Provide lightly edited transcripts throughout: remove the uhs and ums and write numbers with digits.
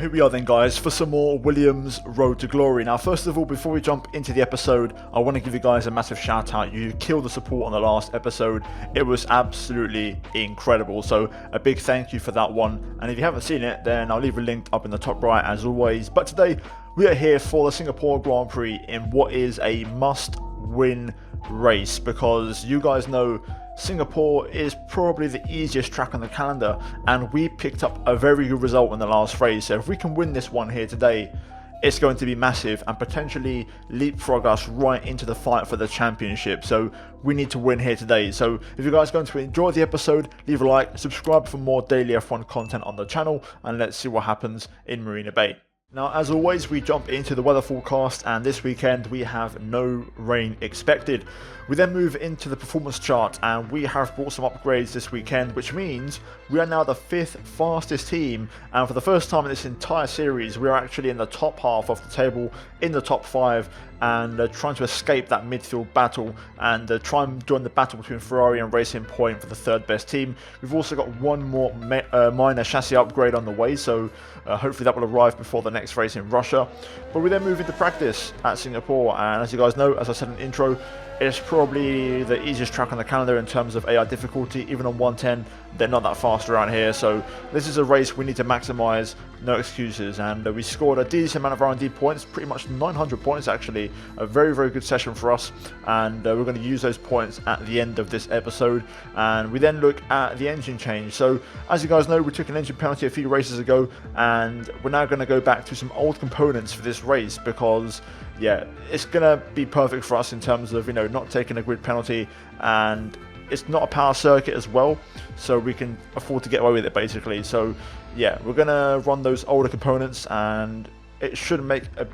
Here we are then, guys, for some more Williams Road to Glory. Now, first of all, before we jump into the episode, I want to give you guys a massive shout out. You killed the support on the last episode. It was absolutely incredible. So a big thank you for that one. And if you haven't seen it, then I'll leave a link up in the top right as always. But today we are here for the Singapore Grand Prix in what is a must-win race, because you guys know Singapore is probably the easiest track on the calendar, and we picked up a very good result in the last race. So if we can win this one here today, it's going to be massive and potentially leapfrog us right into the fight for the championship. So we need to win here today. So if you guys are going to enjoy the episode, leave a like, subscribe for more daily F1 content on the channel, and let's see what happens in Marina Bay. Now, as always, we jump into the weather forecast, and this weekend we have no rain expected. We then move into the performance chart, and we have brought some upgrades this weekend, which means we are now the 5th fastest team, and for the first time in this entire series, we are actually in the top half of the table, in the top 5, and trying to escape that midfield battle and try and join the battle between Ferrari and Racing Point for the 3rd best team. We've also got one more minor chassis upgrade on the way, so hopefully that will arrive before the next race in Russia. But we then move into practice at Singapore, and as you guys know, as I said in the intro, it's probably the easiest track on the calendar in terms of AI difficulty. Even on 110, they're not that fast around here, so this is a race we need to maximise, no excuses. And we scored a decent amount of R&D points, pretty much 900 points actually, a very, very good session for us, and we're going to use those points at the end of this episode. And we then look at the engine change. So as you guys know, we took an engine penalty a few races ago, and we're now going to go back to some old components for this race, because yeah, it's going to be perfect for us in terms of, you know, not taking a grid penalty, and it's not a power circuit as well, so we can afford to get away with it basically. So yeah, we're going to run those older components, and it shouldn't make a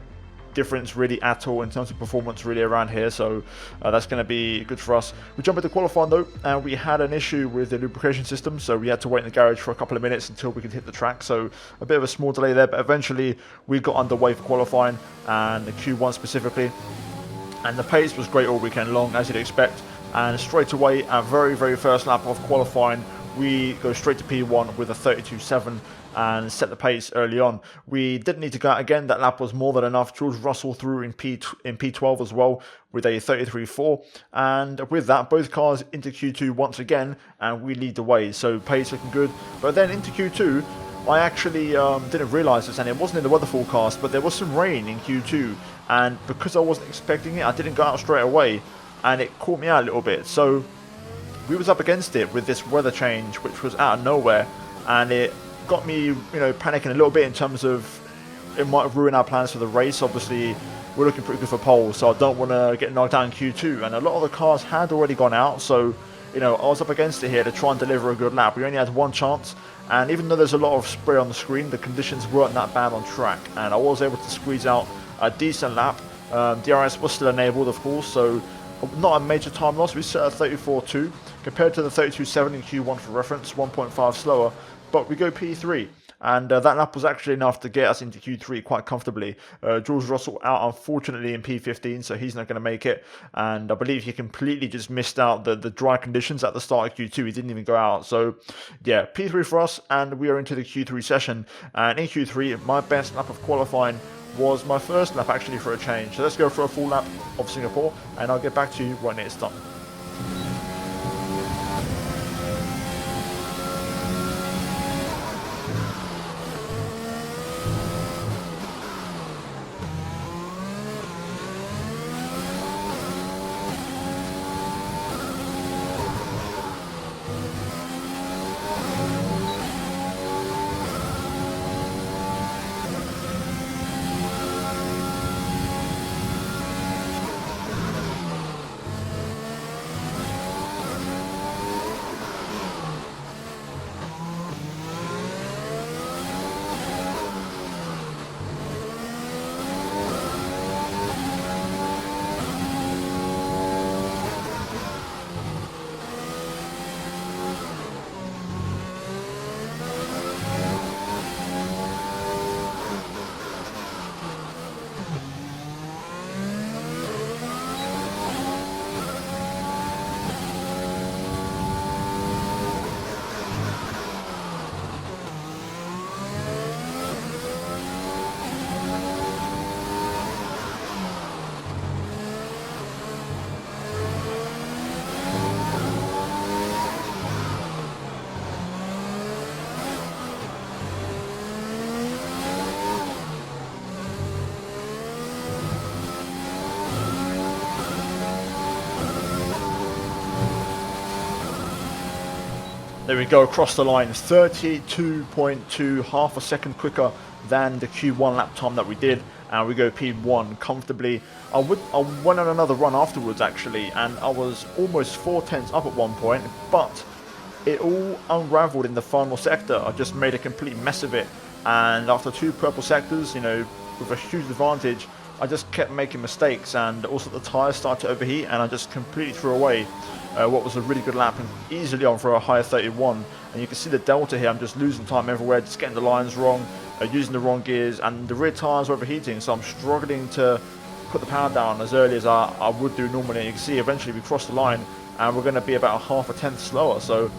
difference really at all in terms of performance really around here, so that's going to be good for us. We jump into qualifying though, and we had an issue with the lubrication system, so we had to wait in the garage for a couple of minutes until we could hit the track, so a bit of a small delay there, but eventually we got underway for qualifying, and the Q1 specifically, and the pace was great all weekend long, as you'd expect. And straight away, our very, very first lap of qualifying, we go straight to P1 with a 32.7 and set the pace early on. We didn't need to go out again. That lap was more than enough. George Russell through in P12 as well with a 33.4. And with that, both cars into Q2 once again, and we lead the way. So pace looking good. But then into Q2, I actually didn't realise this, and it wasn't in the weather forecast, but there was some rain in Q2. And because I wasn't expecting it, I didn't go out straight away, and it caught me out a little bit. So we was up against it with this weather change, which was out of nowhere, and it got me, you know, panicking a little bit in terms of it might ruin our plans for the race. Obviously, we're looking pretty good for pole, so I don't want to get knocked down in Q2, and a lot of the cars had already gone out, so, you know, I was up against it here to try and deliver a good lap. We only had one chance, and even though there's a lot of spray on the screen, the conditions weren't that bad on track, and I was able to squeeze out a decent lap. DRS was still enabled, of course, so not a major time loss. We set a 34.2 compared to the 32.7 in Q1 for reference, 1.5 slower, but we go P3, and that lap was actually enough to get us into Q3 quite comfortably. George Russell out unfortunately in P15, so he's not going to make it, and I believe he completely just missed out the dry conditions at the start of Q2. He didn't even go out, so yeah, P3 for us, and we are into the Q3 session. And in Q3, my best lap of qualifying was my first lap actually for a change. So let's go for a full lap of Singapore, and I'll get back to you when it's done. There we go, across the line, 32.2, half a second quicker than the Q1 lap time that we did, and we go P1 comfortably. I went on another run afterwards actually, and I was almost 4/10 up at one point, but it all unraveled in the final sector. I just made a complete mess of it, and after 2 purple sectors, you know, with a huge advantage, I just kept making mistakes, and also the tyres started to overheat, and I just completely threw away what was a really good lap and easily on for a higher 31. And you can see the delta here. I'm just losing time everywhere, just getting the lines wrong, using the wrong gears, and the rear tyres are overheating, so I'm struggling to put the power down as early as I would do normally. And you can see eventually we crossed the line and we're going to be about a half a tenth slower. So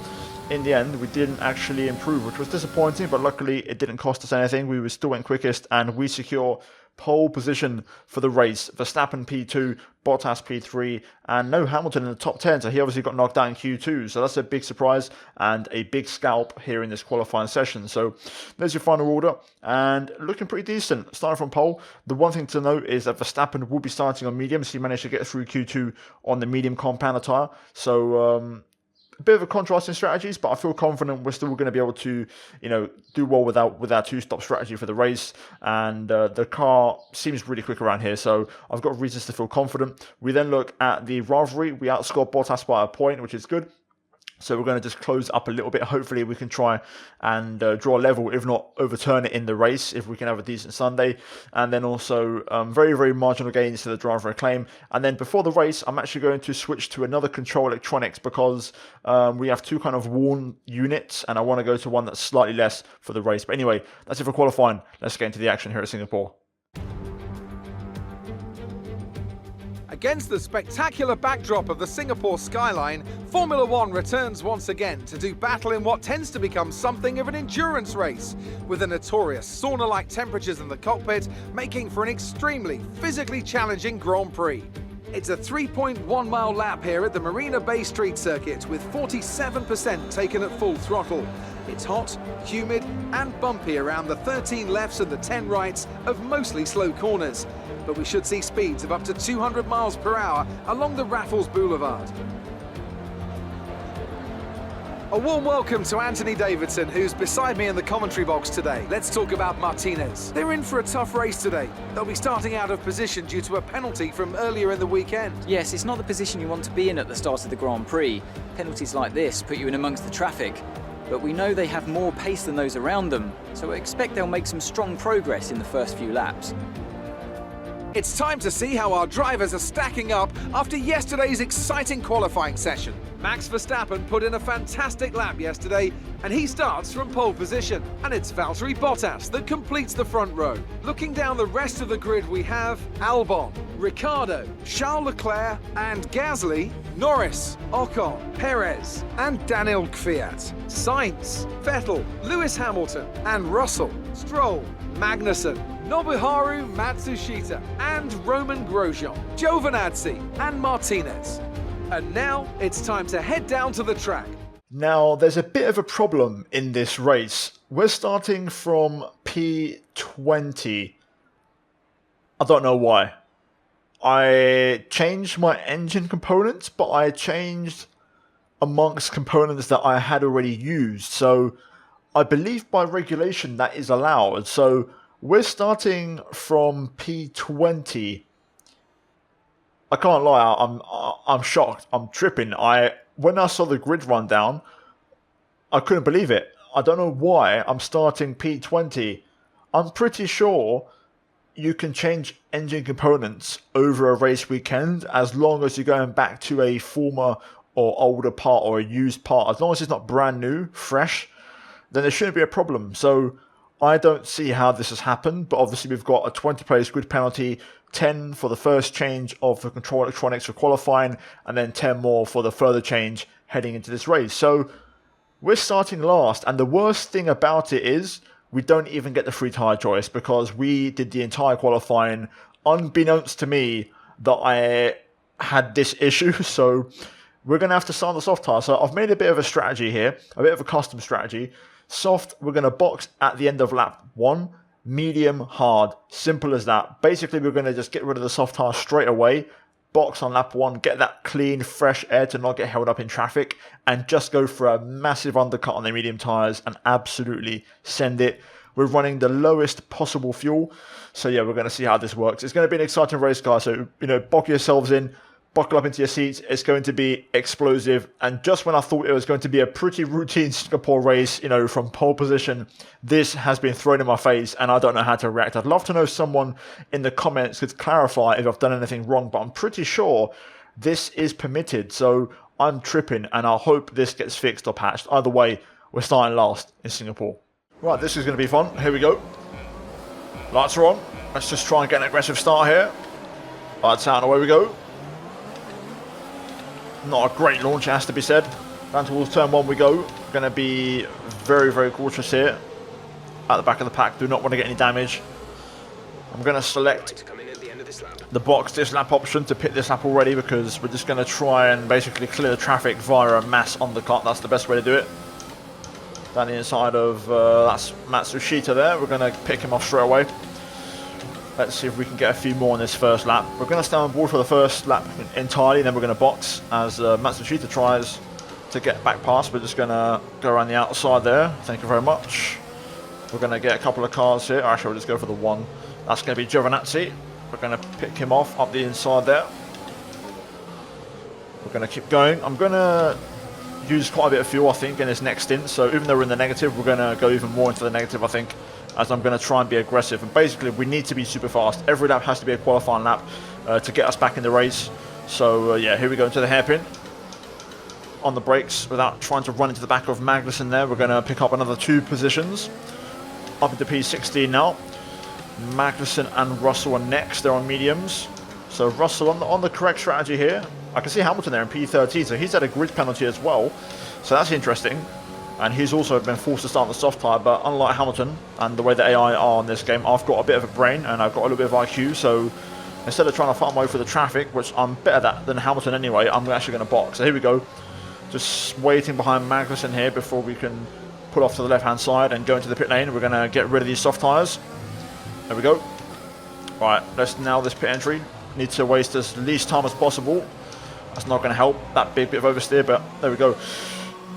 in the end, we didn't actually improve, which was disappointing, but luckily it didn't cost us anything. We still went quickest, and we secure pole position for the race. Verstappen P2, Bottas P3, and no Hamilton in the top 10, so he obviously got knocked out in Q2, so that's a big surprise and a big scalp here in this qualifying session. So there's your final order, and looking pretty decent. Starting from pole, the one thing to note is that Verstappen will be starting on medium, so he managed to get through Q2 on the medium compounder tyre, so a bit of a contrast in strategies, but I feel confident we're still going to be able to, you know, do well with our two-stop strategy for the race. And the car seems really quick around here, so I've got reasons to feel confident. We then look at the rivalry. We outscored Bottas by a point, which is good. So we're going to just close up a little bit. Hopefully we can try and draw a level, if not overturn it in the race, if we can have a decent Sunday. And then also very, very marginal gains to the driver acclaim. And then before the race, I'm actually going to switch to another control electronics because we have 2 kind of worn units, and I want to go to one that's slightly less for the race. But anyway, that's it for qualifying. Let's get into the action here at Singapore. Against the spectacular backdrop of the Singapore skyline, Formula One returns once again to do battle in what tends to become something of an endurance race, with the notorious sauna-like temperatures in the cockpit making for an extremely physically challenging Grand Prix. It's a 3.1-mile lap here at the Marina Bay Street circuit, with 47% taken at full throttle. It's hot, humid and bumpy around the 13 lefts and the 10 rights of mostly slow corners, but we should see speeds of up to 200 miles per hour along the Raffles Boulevard. A warm welcome to Anthony Davidson, who's beside me in the commentary box today. Let's talk about Martinez. They're in for a tough race today. They'll be starting out of position due to a penalty from earlier in the weekend. Yes, it's not the position you want to be in at the start of the Grand Prix. Penalties like this put you in amongst the traffic. But we know they have more pace than those around them, so I expect they'll make some strong progress in the first few laps. It's time to see how our drivers are stacking up after yesterday's exciting qualifying session. Max Verstappen put in a fantastic lap yesterday, and he starts from pole position. And it's Valtteri Bottas that completes the front row. Looking down the rest of the grid, we have Albon, Ricciardo, Charles Leclerc and Gasly, Norris, Ocon, Perez and Daniel Kvyat, Sainz, Vettel, Lewis Hamilton and Russell, Stroll, Magnussen, Nobuharu Matsushita and Roman Grosjean, Giovinazzi and Martinez. And now it's time to head down to the track. Now, there's a bit of a problem in this race. We're starting from P20. I don't know why. I changed my engine components, but I changed amongst components that I had already used. So I believe by regulation that is allowed. So we're starting from P20. I can't lie, I'm shocked. I'm tripping. When I saw the grid rundown, I couldn't believe it. I don't know why I'm starting P20. I'm pretty sure you can change engine components over a race weekend as long as you're going back to a former or older part or a used part. As long as it's not brand new, fresh, then there shouldn't be a problem. So I don't see how this has happened, but obviously we've got a 20-place grid penalty, 10 for the first change of the control electronics for qualifying, and then 10 more for the further change heading into this race. So we're starting last, and the worst thing about it is we don't even get the free tyre choice because we did the entire qualifying unbeknownst to me that I had this issue. So we're going to have to start on the soft tyre. So I've made a bit of a strategy here, a bit of a custom strategy. Soft, we're going to box at the end of lap 1. Medium, hard. Simple as that. Basically, we're going to just get rid of the soft tyre straight away box on lap 1, get that clean, fresh air to not get held up in traffic, and just go for a massive undercut on the medium tyres and absolutely send it. We're running the lowest possible fuel. So yeah, we're going to see how this works. It's going to be an exciting race, guys. So, buckle yourselves in, buckle up into your seats. It's going to be explosive. And just when I thought it was going to be a pretty routine Singapore race, from pole position, this has been thrown in my face and I don't know how to react. I'd love to know if someone in the comments could clarify if I've done anything wrong, but I'm pretty sure this is permitted. So I'm tripping and I hope this gets fixed or patched. Either way, we're starting last in Singapore. Right, this is going to be fun. Here we go. Lights are on. Let's just try and get an aggressive start here. Lights out and away we go. Not a great launch, it has to be said. Down towards turn 1 we go. Going to be very, very cautious here. At the back of the pack, do not want to get any damage. I'm going to select the box this lap option to pit this lap already, because we're just going to try and basically clear the traffic via a mass undercut. That's the best way to do it. Down the inside of that's Matsushita there. We're going to pick him off straight away. Let's see if we can get a few more on this first lap. We're going to stay on board for the first lap entirely, then we're going to box as Matsushita tries to get back past. We're just going to go around the outside there. Thank you very much. We're going to get a couple of cars here. Actually, we'll just go for the one. That's going to be Giovinazzi. We're going to pick him off up the inside there. We're going to keep going. I'm going to use quite a bit of fuel, I think, in this next stint. So even though we're in the negative, we're going to go even more into the negative, I think, as I'm going to try and be aggressive. And basically, we need to be super fast. Every lap has to be a qualifying lap to get us back in the race. So yeah, here we go into the hairpin. On the brakes, without trying to run into the back of Magnussen there, we're going to pick up another 2 positions. Up into P16 now. Magnussen and Russell are next. They're on mediums. So Russell on the correct strategy here. I can see Hamilton there in P13, so he's had a grid penalty as well. So that's interesting. And he's also been forced to start on the soft tyre, but unlike Hamilton and the way the AI are in this game, I've got a bit of a brain and I've got a little bit of IQ. So instead of trying to fight my way through the traffic, which I'm better at than Hamilton anyway, I'm actually going to box. So here we go. Just waiting behind Magnussen here before we can pull off to the left-hand side and go into the pit lane. We're going to get rid of these soft tyres. There we go. Right, let's nail this pit entry. Need to waste as least time as possible. That's not going to help. That big bit of oversteer, but there we go.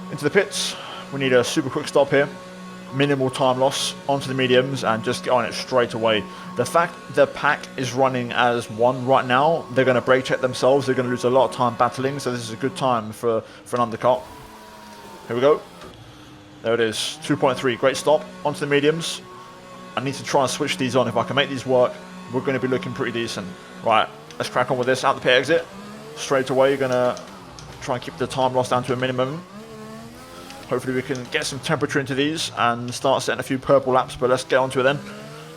Into the pits. We need a super quick stop here. Minimal time loss onto the mediums and just get on it straight away. The fact the pack is running as one right now, they're going to brake check themselves. They're going to lose a lot of time battling, so this is a good time for an undercut. Here we go. There it is. 2.3. Great stop. Onto the mediums. I need to try and switch these on. If I can make these work, we're going to be looking pretty decent. Right, let's crack on with this. Out the pit exit. Straight away, you're going to try and keep the time loss down to a minimum. Hopefully we can get some temperature into these and start setting a few purple laps, but let's get onto it then.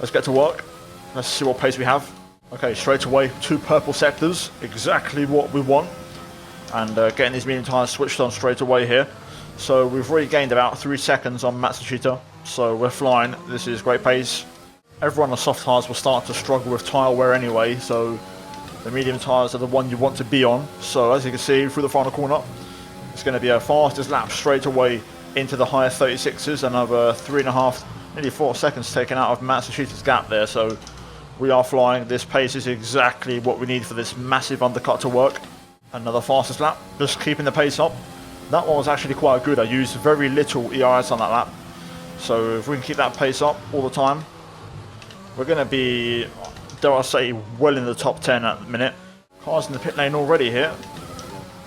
Let's get to work. Let's see what pace we have. Okay, straight away, 2 purple sectors. Exactly what we want. And getting these medium tyres switched on straight away here. So we've already gained about 3 seconds on Matsushita. So we're flying. This is great pace. Everyone on the soft tyres will start to struggle with tyre wear anyway, so the medium tyres are the one you want to be on. So as you can see through the final corner, it's going to be a fastest lap straight away into the higher 36s. Another 3.5, nearly 4 seconds taken out of Matsushita's gap there. So we are flying. This pace is exactly what we need for this massive undercut to work. Another fastest lap, just keeping the pace up. That one was actually quite good. I used very little ERS on that lap. So if we can keep that pace up all the time, we're going to be, dare I say, well in the top 10 at the minute. Cars in the pit lane already here.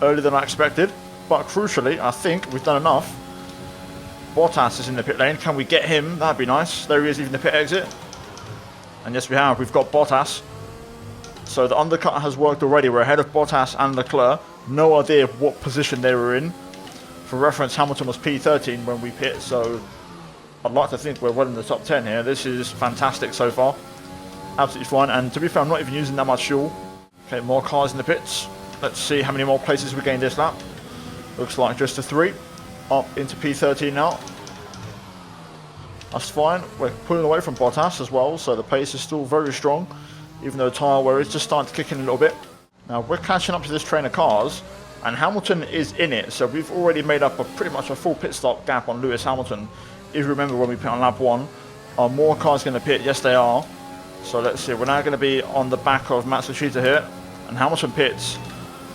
Earlier than I expected. But crucially, I think we've done enough. Bottas is in the pit lane. Can we get him? That'd be nice. There he is leaving the pit exit. And yes, we have. We've got Bottas. So the undercut has worked already. We're ahead of Bottas and Leclerc. No idea what position they were in. For reference, Hamilton was P13 when we pit. So I'd like to think we're well in the top 10 here. This is fantastic so far. Absolutely fine. And to be fair, I'm not even using that much fuel. Okay, more cars in the pits. Let's see how many more places we gain this lap. Looks like just a 3. Up into P13 now. That's fine. We're pulling away from Bottas as well, so the pace is still very strong, even though tyre wear is just starting to kick in a little bit. Now we're catching up to this train of cars, and Hamilton is in it, so we've already made up pretty much a full pit stop gap on Lewis Hamilton. If you remember when we pit on lap 1, are more cars going to pit? Yes, they are. So let's see. We're now going to be on the back of Matsushita here. and Hamilton pits.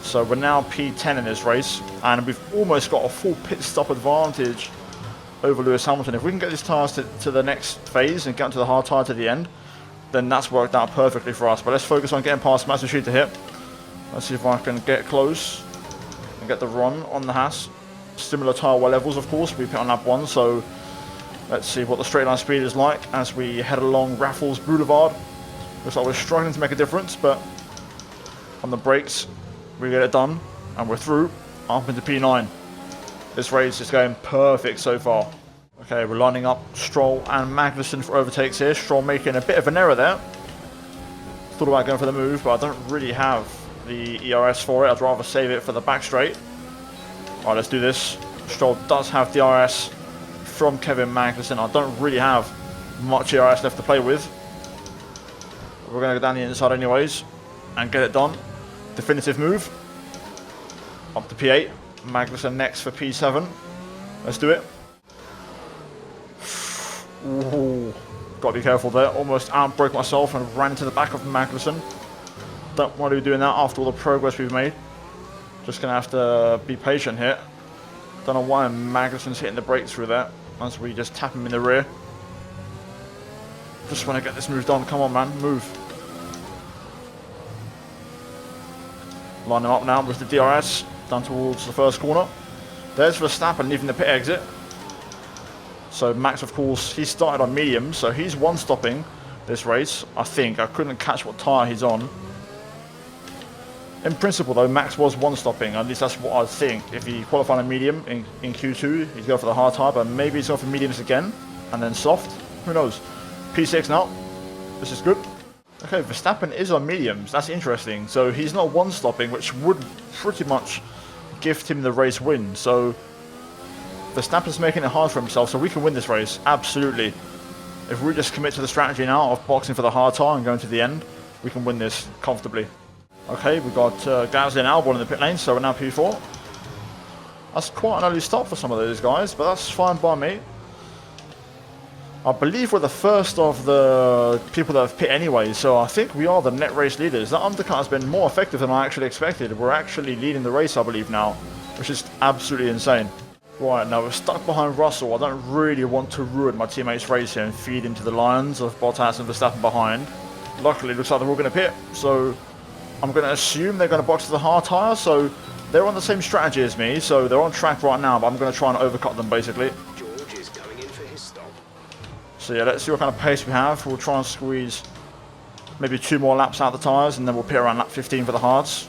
So we're now P10 in this race, and we've almost got a full pit stop advantage over Lewis Hamilton. If we can get these tyres to the next phase and get onto the hard tyre to the end, then that's worked out perfectly for us. But let's focus on getting past Max to hit. Let's see if I can get close and get the run on the Haas. Similar tyre wear levels, of course. We pit on lap 1, so let's see what the straight line speed is like as we head along Raffles Boulevard. Looks like we're struggling to make a difference, but on the brakes, we get it done, and we're through up into P9. This race is going perfect so far. Okay, we're lining up Stroll and Magnussen for overtakes here. Stroll making a bit of an error there. Thought about going for the move, but I don't really have the ERS for it. I'd rather save it for the back straight. Alright, let's do this. Stroll does have DRS from Kevin Magnussen. I don't really have much ERS left to play with. We're going to go down the inside anyways and get it done. Definitive move. Up to P8. Magnussen next for P7. Let's do it. Ooh, gotta be careful there. Almost outbraked myself and ran into the back of Magnussen. Don't want to be doing that after all the progress we've made. Just gonna have to be patient here. Don't know why Magnussen's hitting the brakes through that as we just tap him in the rear. Just want to get this move done. Come on, man, move. Line him up now with the DRS down towards the first corner. There's Verstappen leaving the pit exit. So Max, of course, he started on medium, so he's one-stopping this race, I think. I couldn't catch what tyre he's on. In principle, though, Max was one-stopping. At least that's what I think. If he qualified on medium in Q2, he'd go for the hard tyre, but maybe he's going for mediums again, and then soft. Who knows? P6 now. This is good. Okay, Verstappen is on mediums. That's interesting. So he's not one-stopping, which would pretty much gift him the race win. So Verstappen's making it hard for himself, so we can win this race, absolutely. If we just commit to the strategy now of boxing for the hard tyre and going to the end, we can win this comfortably. Okay, we've got Gasly and Albon in the pit lane, so we're now P4. That's quite an early stop for some of those guys, but that's fine by me. I believe we're the first of the people that have pit anyway, so I think we are the net race leaders. That undercut has been more effective than I actually expected. We're actually leading the race, I believe, now, which is absolutely insane. Right, now we're stuck behind Russell. I don't really want to ruin my teammate's race here and feed into the lions of Bottas and Verstappen behind. Luckily, it looks like they're all going to pit, so I'm going to assume they're going to box to the hard tyre, so they're on the same strategy as me, so they're on track right now, but I'm going to try and overcut them, basically. George is going in for his stop. So yeah, let's see what kind of pace we have. We'll try and squeeze maybe 2 more laps out of the tyres, and then we'll pit around lap 15 for the hards.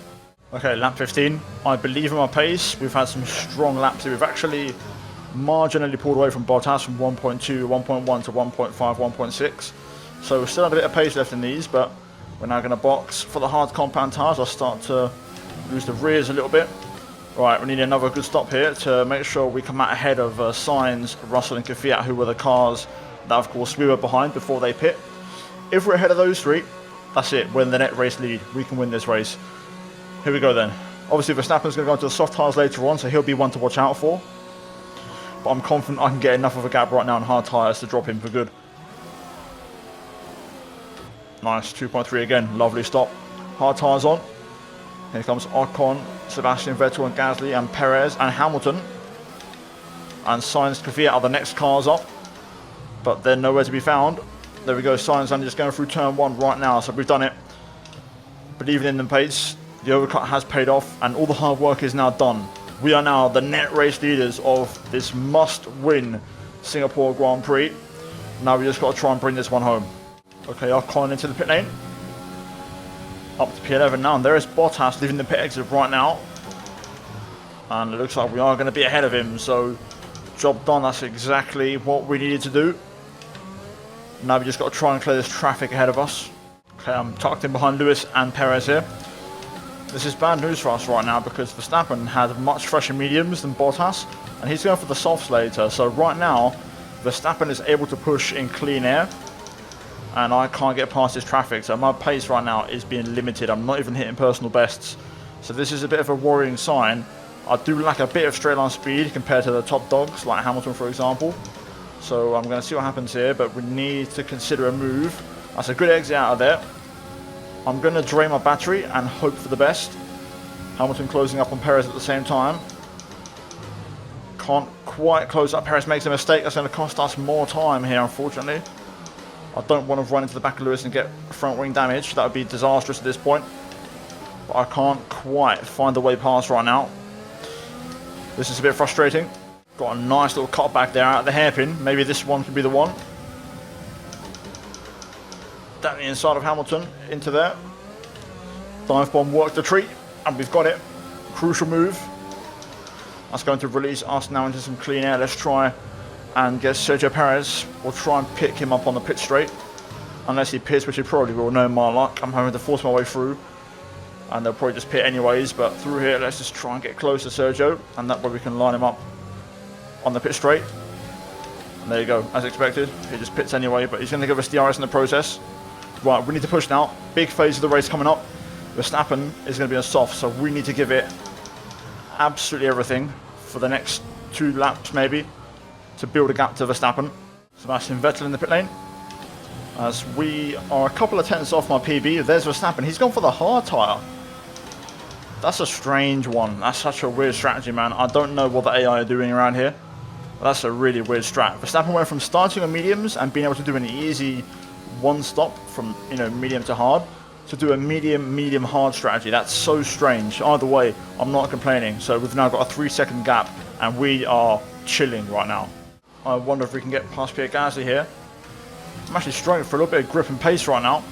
Okay, lap 15. I believe in my pace. We've had some strong laps here. We've actually marginally pulled away from Bottas from 1.2, 1.1 to 1.5, 1.6. So we still have a bit of pace left in these, but we're now going to box for the hard compound tyres. I'll start to lose the rears a little bit. Right, we need another good stop here to make sure we come out ahead of Sainz, Russell and Kvyat, who were the cars that, of course, we were behind before they pit. If we're ahead of those three, that's it. We're in the net race lead. We can win this race. Here we go then. Obviously, Verstappen's going to go into the soft tyres later on, so he'll be one to watch out for. But I'm confident I can get enough of a gap right now on hard tyres to drop him for good. Nice, 2.3 again. Lovely stop. Hard tyres on. Here comes Ocon, Sebastian Vettel and Gasly and Perez and Hamilton. And Sainz, Kvyat are the next cars up. But they're nowhere to be found. There we go, Sainz only just going through turn 1 right now, so we've done it. Believing in the pace. The overcut has paid off and all the hard work is now done. We are now the net race leaders of this must-win Singapore Grand Prix. Now we just got to try and bring this one home. Okay, Ocon into the pit lane. Up to P11 now, and there is Bottas leaving the pit exit right now. And it looks like we are going to be ahead of him, so job done. That's exactly what we needed to do. Now we just got to try and clear this traffic ahead of us. Okay, I'm tucked in behind Lewis and Perez here. This is bad news for us right now because Verstappen had much fresher mediums than Bottas, and he's going for the softs later. So right now, Verstappen is able to push in clean air, and I can't get past this traffic. So my pace right now is being limited. I'm not even hitting personal bests. So this is a bit of a worrying sign. I do lack a bit of straight line speed compared to the top dogs, like Hamilton, for example. So I'm going to see what happens here, but we need to consider a move. That's a good exit out of there. I'm going to drain my battery and hope for the best. Hamilton closing up on Perez at the same time. Can't quite close up. Perez makes a mistake. That's going to cost us more time here, unfortunately. I don't want to run into the back of Lewis and get front wing damage. That would be disastrous at this point. But I can't quite find the way past right now. This is a bit frustrating. Got a nice little cut back there out of the hairpin. Maybe this one could be the one. Down the inside of Hamilton, into there. Dive bomb worked the treat, and we've got it. Crucial move. That's going to release us now into some clean air. Let's try and get Sergio Perez. We'll try and pick him up on the pit straight. Unless he pits, which he probably will, know my luck. I'm having to force my way through. And they'll probably just pit anyways, but through here, let's just try and get close to Sergio. And that way we can line him up on the pit straight. And there you go, as expected. He just pits anyway, but he's going to give us DRS in the process. Right, we need to push now. Big phase of the race coming up. Verstappen is going to be a soft, so we need to give it absolutely everything for the next 2 laps maybe to build a gap to Verstappen. Sebastian Vettel in the pit lane. As we are a couple of tenths off my PB. There's Verstappen. He's gone for the hard tyre. That's a strange one. That's such a weird strategy, man. I don't know what the AI are doing around here. That's a really weird strat. Verstappen went from starting on mediums and being able to do an easy one stop from, you know, medium to hard to do a medium hard strategy. That's so strange. Either way, I'm not complaining. So we've now got a 3-second gap and we are chilling right now. I wonder if we can get past Pierre Gasly here. I'm actually struggling for a little bit of grip and pace right now.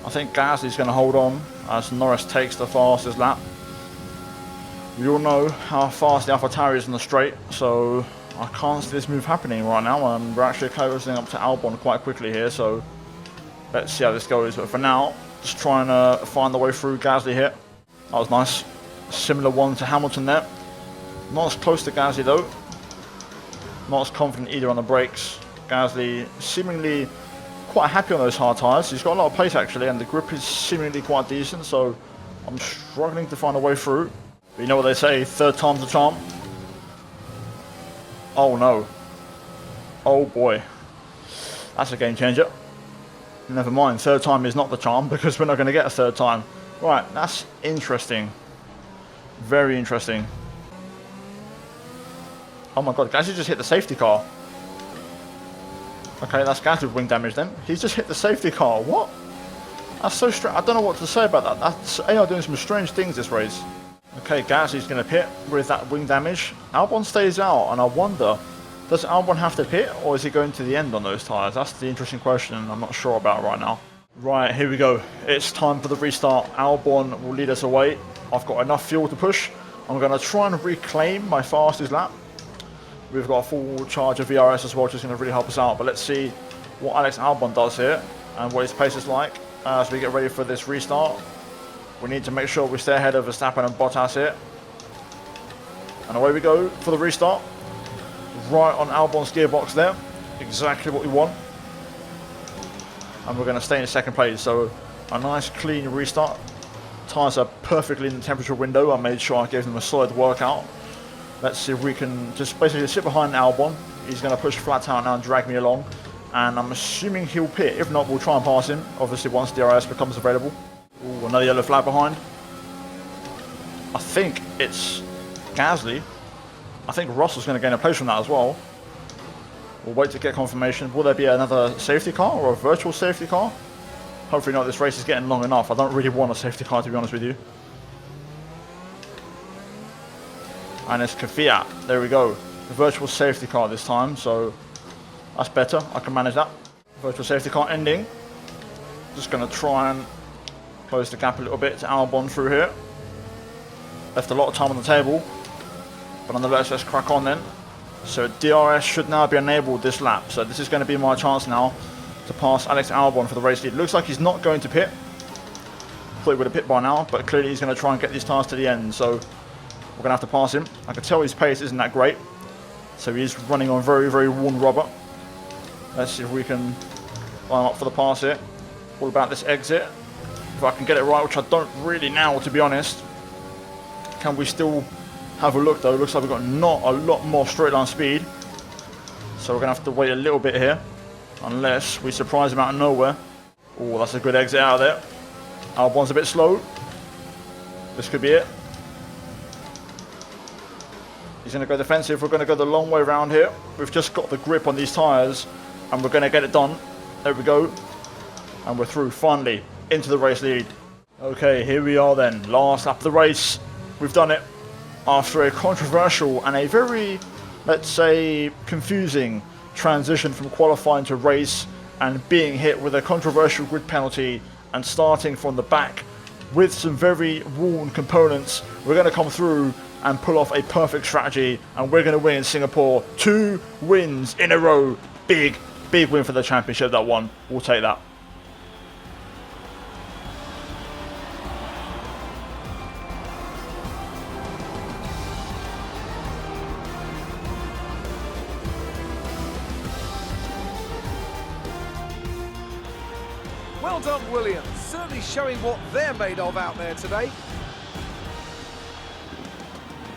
I think Gasly's going to hold on as Norris takes the fastest lap. We all know how fast the AlphaTauri is in the straight, so I can't see this move happening right now, and we're actually closing up to Albon quite quickly here, so let's see how this goes. But for now, just trying to find the way through Gasly here. That was nice. Similar one to Hamilton there. Not as close to Gasly though. Not as confident either on the brakes. Gasly seemingly quite happy on those hard tyres. He's got a lot of pace actually, and the grip is seemingly quite decent, so I'm struggling to find a way through. But you know what they say, third time's the charm. Oh no. Oh boy. That's a game changer. Never mind, third time is not the charm because we're not going to get a third time. Right, that's interesting. Very interesting. Oh my god, Gasly just hit the safety car. Okay, that's Gasly with wing damage then. He's just hit the safety car. What? That's so strange. I don't know what to say about that. That's AI doing some strange things this race. Okay, Gasly's going to pit with that wing damage. Albon stays out, and I wonder, does Albon have to pit, or is he going to the end on those tyres? That's the interesting question I'm not sure about right now. Right, here we go. It's time for the restart. Albon will lead us away. I've got enough fuel to push. I'm going to try and reclaim my fastest lap. We've got a full charge of VRS as well, which is going to really help us out. But let's see what Alex Albon does here and what his pace is like as we get ready for this restart. We need to make sure we stay ahead of Verstappen and Bottas here. And away we go for the restart. Right on Albon's gearbox there. Exactly what we want. And we're going to stay in second place. So a nice clean restart. Tyres are perfectly in the temperature window. I made sure I gave them a solid workout. Let's see if we can just basically sit behind Albon. He's going to push flat out now and drag me along. And I'm assuming he'll pit. If not, we'll try and pass him. Obviously once DRS becomes available. Ooh, another yellow flag behind. I think it's Gasly. I think Russell's going to gain a place from that as well. We'll wait to get confirmation. Will there be another safety car or a virtual safety car? Hopefully not. This race is getting long enough. I don't really want a safety car, to be honest with you. And it's Kvyat. There we go. The virtual safety car this time, so that's better. I can manage that. Virtual safety car ending. Just going to try and close the gap a little bit to Albon through here. Left a lot of time on the table. But nonetheless, let's crack on then. So DRS should now be enabled this lap. So this is going to be my chance now to pass Alex Albon for the race lead. Looks like he's not going to pit. Thought he would have pit by now, but clearly he's going to try and get these tyres to the end. So we're going to have to pass him. I can tell his pace isn't that great. So he's running on very, very worn rubber. Let's see if we can line up for the pass here. All about this exit. If I can get it right, which I don't really now, to be honest. Can we still have a look though? Looks like we've got not a lot more straight line speed. So we're going to have to wait a little bit here. Unless we surprise him out of nowhere. Oh, that's a good exit out of there. Albon's a bit slow. This could be it. He's going to go defensive. We're going to go the long way around here. We've just got the grip on these tyres, and we're going to get it done. There we go. And we're through, finally, into the race lead. Okay, here we are then. Last lap of the race. We've done it after a controversial and a very, let's say, confusing transition from qualifying to race, and being hit with a controversial grid penalty and starting from the back with some very worn components. We're going to come through and pull off a perfect strategy, and we're going to win in Singapore. 2 wins in a row. Big win for the championship, that one. We'll take that. Well done, Williams. Certainly showing what they're made of out there today.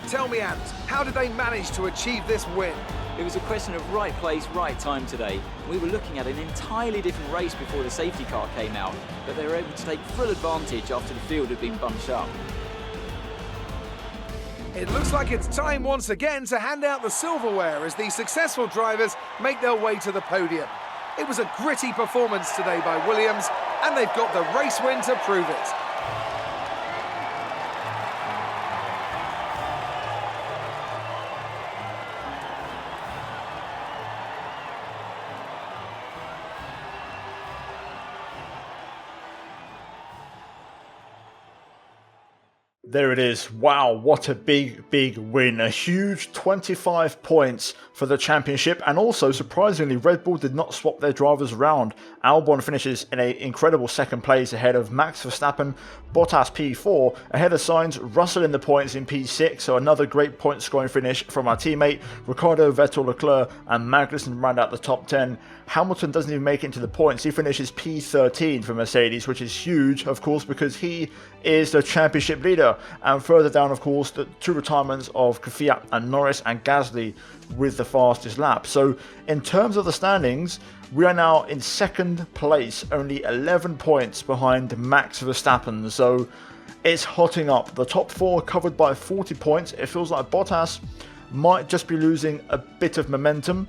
Tell me, Ant, how did they manage to achieve this win? It was a question of right place, right time today. We were looking at an entirely different race before the safety car came out, but they were able to take full advantage after the field had been bunched up. It looks like it's time once again to hand out the silverware as these successful drivers make their way to the podium. It was a gritty performance today by Williams, and they've got the race win to prove it. There it is. Wow, what a big win. A huge 25 points for the championship, and also, surprisingly, Red Bull did not swap their drivers around. Albon finishes in an incredible second place ahead of Max Verstappen, Bottas P4, ahead of Sainz, Russell in the points in P6, so another great point scoring finish from our teammate. Ricciardo, Vettel, Leclerc and Magnussen round out the top 10. Hamilton doesn't even make it into the points. He finishes P13 for Mercedes, which is huge, of course, because he is the championship leader. And further down, of course, the 2 retirements of Kvyat and Norris and Gasly with the fastest lap. So in terms of the standings, we are now in second place, only 11 points behind Max Verstappen. So it's hotting up. The top 4 covered by 40 points. It feels like Bottas might just be losing a bit of momentum,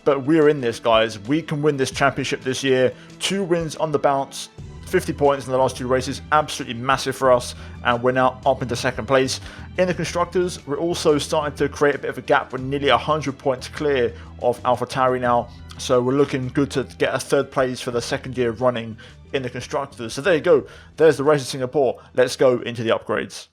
but we're in this, guys. We can win this championship this year. 2 wins on the bounce, 50 points in the last 2 races, absolutely massive for us, and we're now up into second place. In the Constructors, we're also starting to create a bit of a gap. We're nearly 100 points clear of AlphaTauri now, so we're looking good to get a 3rd place for the 2nd year running in the Constructors. So there you go, there's the race in Singapore. Let's go into the upgrades.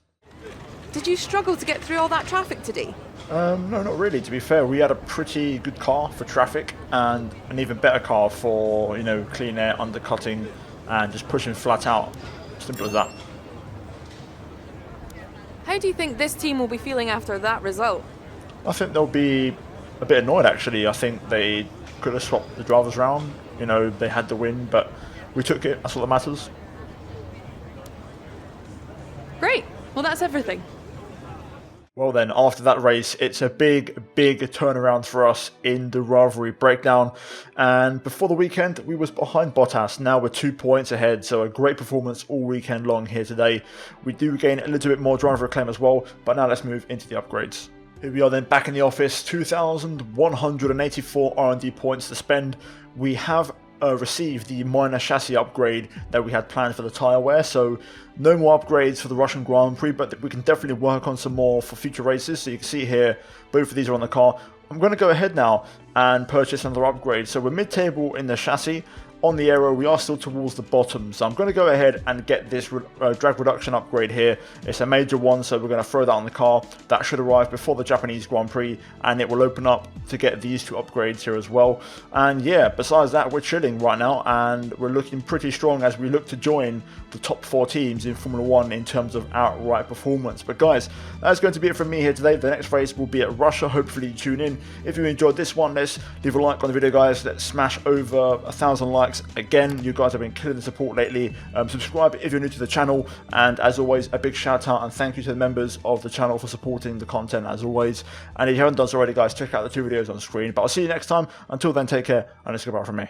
Did you struggle to get through all that traffic today? No, not really. To be fair, we had a pretty good car for traffic and an even better car for, clean air, undercutting and just pushing flat out. Simple as that. How do you think this team will be feeling after that result? I think they'll be a bit annoyed, actually. I think they could have swapped the drivers around. They had the win, but we took it. That's what matters. Great. Well, that's everything. Well then, after that race, it's a big turnaround for us in the rivalry breakdown. And before the weekend, we was behind Bottas. Now we're 2 points ahead, so a great performance all weekend long here today. We do gain a little bit more driver acclaim as well, but now let's move into the upgrades. Here we are then back in the office, 2,184 R&D points to spend. We have received the minor chassis upgrade that we had planned for the tyre wear, so no more upgrades for the Russian Grand Prix, but we can definitely work on some more for future races. So you can see here, both of these are on the car. I'm going to go ahead now and purchase another upgrade. So we're mid-table in the chassis. On the aero, we are still towards the bottom, so I'm going to go ahead and get this drag reduction upgrade here. It's a major one, so we're going to throw that on the car. That should arrive before the Japanese Grand Prix, and it will open up to get these 2 upgrades here as well. And yeah, besides that, we're chilling right now, and we're looking pretty strong as we look to join the top 4 teams in Formula 1 in terms of outright performance. But guys, that's going to be it from me here today. The next race will be at Russia. Hopefully you tune in. If you enjoyed this one, let's leave a like on the video, guys. Let's smash over 1,000 likes. Again, you guys have been killing the support lately. Subscribe if you're new to the channel, and as always, a big shout out and thank you to the members of the channel for supporting the content as always. And if you haven't done so already, guys, check out the 2 videos on screen. But I'll see you next time. Until then, take care, and it's goodbye from me.